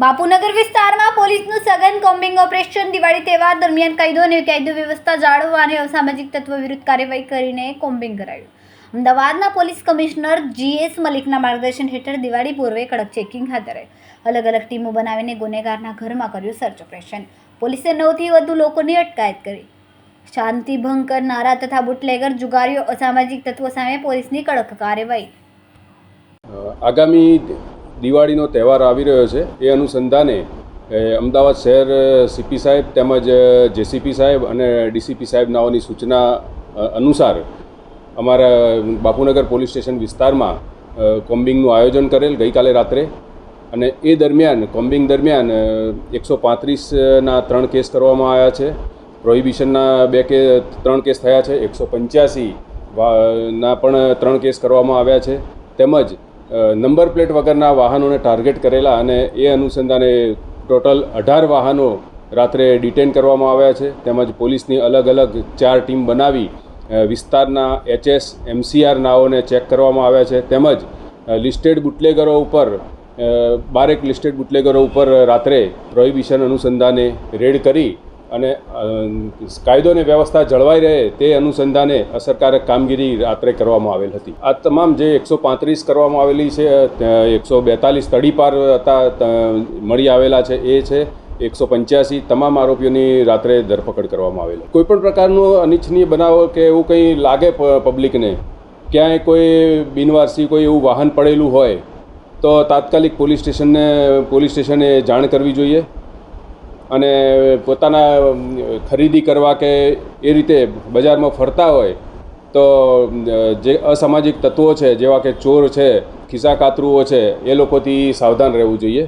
બાપુનગર વિસ્તારમાં પોલીસનું સઘન કોમ્બિંગ ઓપરેશન દિવાળી તહેવાર દરમિયાન કાયદો વ્યવસ્થા જાળવવા અને અસામાજિક તત્વો વિરુદ્ધ કાર્યવાહી કરીને કોમ્બિંગ કરાયું. અમદાવાદના પોલીસ કમિશનર GS મલિકના માર્ગદર્શન હેઠળ દિવાળી પૂર્વે કડક ચેકિંગ હાથ ધરાયું. અલગ અલગ ટીમો બનાવીને ગુનેગારના ઘરમાં કર્યું સર્ચ ઓપરેશન. પોલીસે 9થી વધુ લોકોની અટકાયત કરી. શાંતિ ભંગ કરનારા તથા બુટલેગર જુગારીઓ અસામાજિક તત્વો સામે પોલીસની કડક કાર્યવાહી. આગામી દિવાળીનો તહેવાર આવી રહ્યો છે એ અનુસંધાને અમદાવાદ શહેર CP સાહેબ તેમજ JCP સાહેબ અને DCP સાહેબનાઓની સૂચના અનુસાર અમારા બાપુનગર પોલીસ સ્ટેશન વિસ્તારમાં કોમ્બિંગનું આયોજન કરેલ ગઈકાલે રાત્રે. અને એ દરમિયાન કોમ્બિંગ દરમિયાન 135ના 3 કેસ કરવામાં આવ્યા છે. પ્રોહિબિશનના 3 કેસ થયા છે. 185ના પણ 3 કેસ કરવામાં આવ્યા છે. તેમજ નંબર પ્લેટ વગરના વાહનોને ટાર્ગેટ કરેલા અને એ અનુસંધાને ટોટલ 18 વાહનો રાત્રે ડિટેન કરવામાં આવ્યા છે. તેમજ પોલીસની અલગ અલગ 4 ટીમ બનાવી વિસ્તારના HS MCR નાઓને ચેક કરવામાં આવ્યા છે. તેમજ લિસ્ટેડ બુટલેગરો ઉપર 12 લિસ્ટેડ બુટલેગરો ઉપર રાત્રે પ્રોહિબિશન અનુસંધાને રેડ કરી અને કાયદો અને વ્યવસ્થા જળવાઈ રહે તે અનુસંધાને અસરકારક કામગીરી રાત્રે કરવામાં આવેલ હતી. આ તમામ જે 135 કરવામાં આવેલી છે, 142 તડીપાર હતા મળી આવેલા છે એ છે. 185 તમામ આરોપીઓની રાત્રે ધરપકડ કરવામાં આવેલી. કોઈપણ પ્રકારનો અનિચ્છનીય બનાવ કે એવું કંઈ લાગે પબ્લિકને, ક્યાંય કોઈ બિનવારસી કોઈ એવું વાહન પડેલું હોય તો તાત્કાલિક પોલીસ સ્ટેશને જાણ કરવી જોઈએ. અને પોતાના ખરીદી કરવા કે એ રીતે બજારમાં ફરતા હોય તો જે અસામાજિક તત્વો છે જેવા કે ચોર છે, ખિસ્સા કાતરુઓ છે, એ લોકોથી સાવધાન રહેવું જોઈએ.